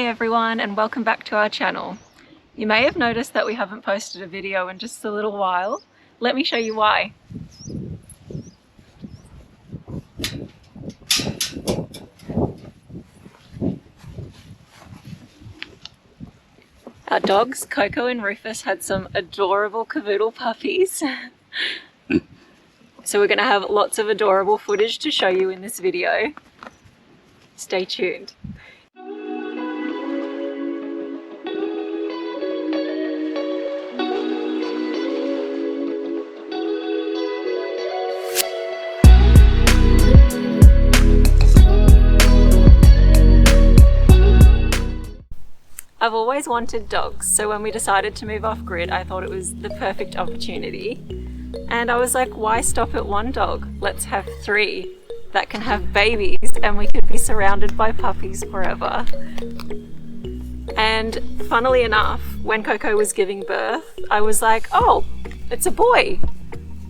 Hey everyone, and welcome back to our channel. You may have noticed that we haven't posted a video in just a little while. Let me show you why. Our dogs, Coco and Rufus, had some adorable Cavoodle puppies. So we're going to have lots of adorable footage to show you in this video. Stay tuned. I've always wanted dogs, so when we decided to move off grid, I thought it was the perfect opportunity. And I was like, why stop at one dog? Let's have 3 that can have babies and we could be surrounded by puppies forever. And funnily enough, when Coco was giving birth, I was like, oh, it's a boy,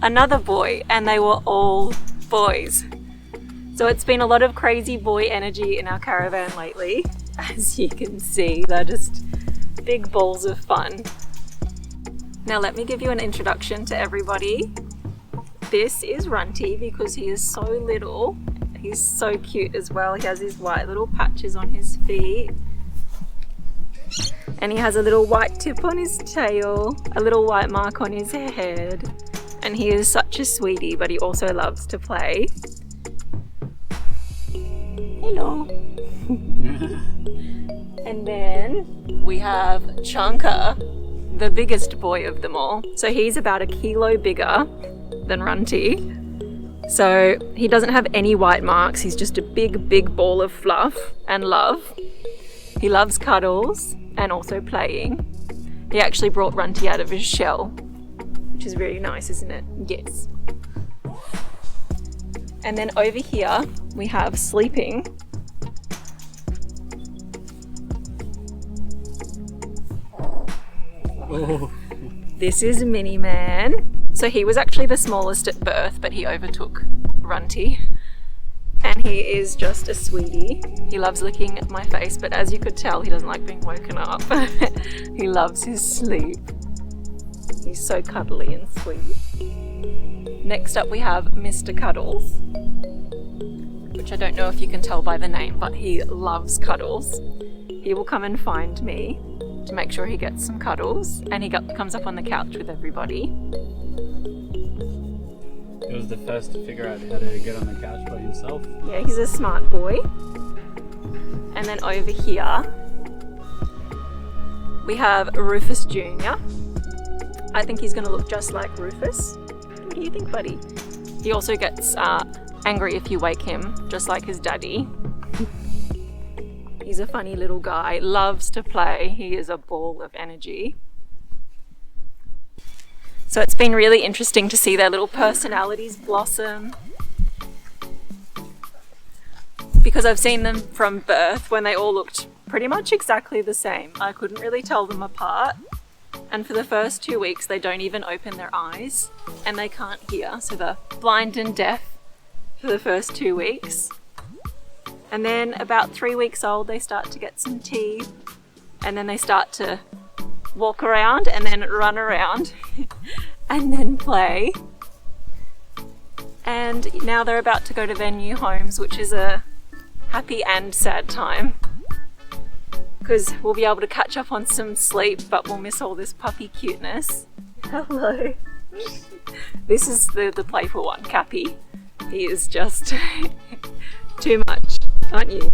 another boy, and they were all boys. So it's been a lot of crazy boy energy in our caravan lately. As you can see, they're just big balls of fun. Now let me give you an introduction to everybody. This is Runty because he is so little. He's so cute as well. He has these white little patches on his feet. And he has a little white tip on his tail, a little white mark on his head. And he is such a sweetie, but he also loves to play. Hello. And then we have Chunka, the biggest boy of them all. So he's about 1 kilo bigger than Runty. So he doesn't have any white marks. He's just a big ball of fluff and love. He loves cuddles and also playing. He actually brought Runty out of his shell, which is very nice, isn't it? Yes. And then over here we have Sleeping. Oh. This is Mini Man. So he was actually the smallest at birth, but he overtook Runty. And he is just a sweetie. He loves licking my face, but as you could tell, he doesn't like being woken up. He loves his sleep. He's so cuddly and sweet. Next up we have Mr. Cuddles, which I don't know if you can tell by the name, but he loves cuddles. He will come and find me to make sure he gets some cuddles, and he comes up on the couch with everybody. He was the first to figure out how to get on the couch by himself. Yeah, he's a smart boy. And then over here we have Rufus Jr. I think he's going to look just like Rufus. What do you think, buddy? He also gets angry if you wake him, just like his daddy. He's a funny little guy, loves to play. He is a ball of energy. So it's been really interesting to see their little personalities blossom. Because I've seen them from birth when they all looked pretty much exactly the same. I couldn't really tell them apart. And for the first 2 weeks, they don't even open their eyes and they can't hear. So they're blind and deaf for the first 2 weeks. And then about 3 weeks old, they start to get some teeth, and then they start to walk around and then run around and then play. And now they're about to go to their new homes, which is a happy and sad time because we'll be able to catch up on some sleep, but we'll miss all this puppy cuteness. Hello. This is the playful one, Cappy. He is just too much. Aren't you?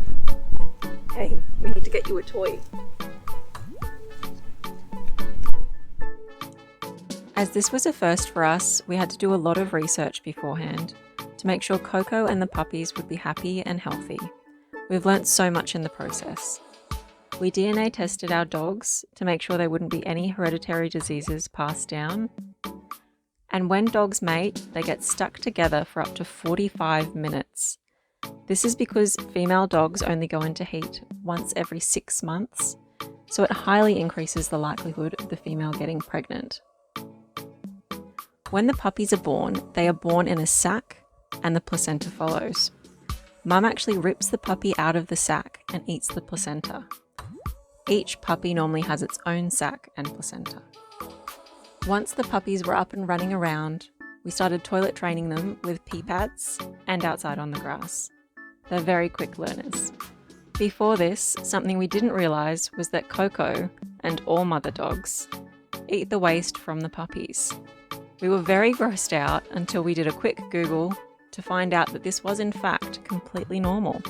Hey, we need to get you a toy. As this was a first for us, we had to do a lot of research beforehand to make sure Coco and the puppies would be happy and healthy. We've learnt so much in the process. We DNA tested our dogs to make sure there wouldn't be any hereditary diseases passed down. And when dogs mate, they get stuck together for up to 45 minutes. This is because female dogs only go into heat once every 6 months, so it highly increases the likelihood of the female getting pregnant. When the puppies are born, they are born in a sac and the placenta follows. Mum actually rips the puppy out of the sac and eats the placenta. Each puppy normally has its own sac and placenta. Once the puppies were up and running around, we started toilet training them with pee pads and outside on the grass. They're very quick learners. Before this, something we didn't realise was that Coco, and all mother dogs, eat the waste from the puppies. We were very grossed out until we did a quick Google to find out that this was in fact completely normal.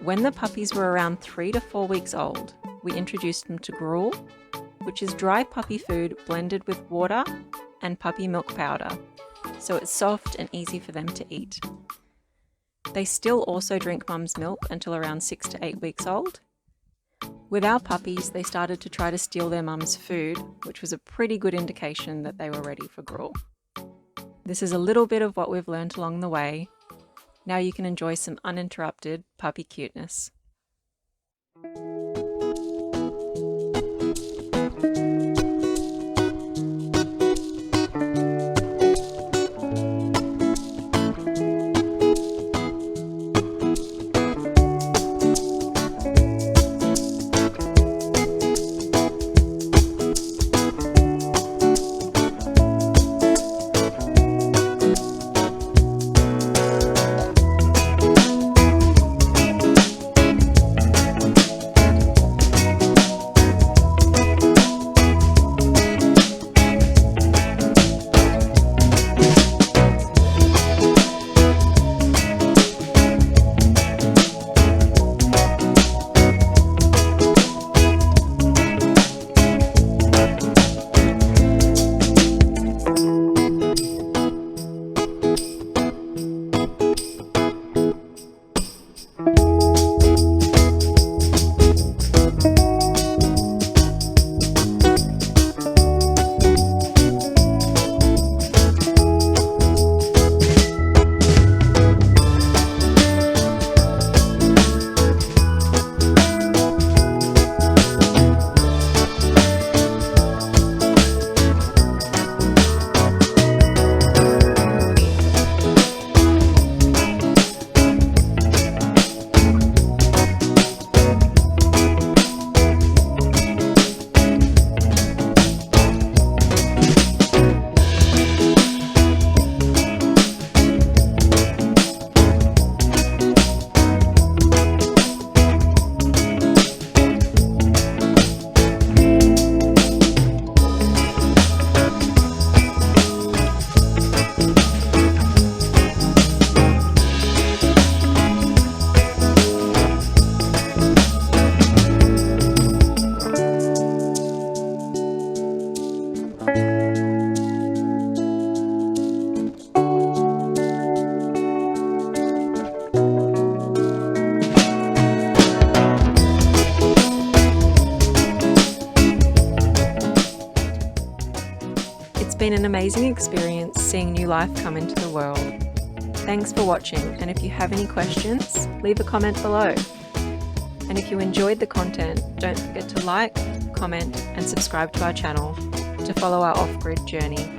When the puppies were around 3 to 4 weeks old, we introduced them to gruel, which is dry puppy food blended with water and puppy milk powder, so it's soft and easy for them to eat. They still also drink mum's milk until around 6 to 8 weeks old. With our puppies, they started to try to steal their mum's food, which was a pretty good indication that they were ready for gruel. This is a little bit of what we've learned along the way. Now you can enjoy some uninterrupted puppy cuteness. It's been an amazing experience seeing new life come into the world. Thanks for watching, and if you have any questions, leave a comment below. And if you enjoyed the content, don't forget to like, comment and subscribe to our channel to follow our off-grid journey.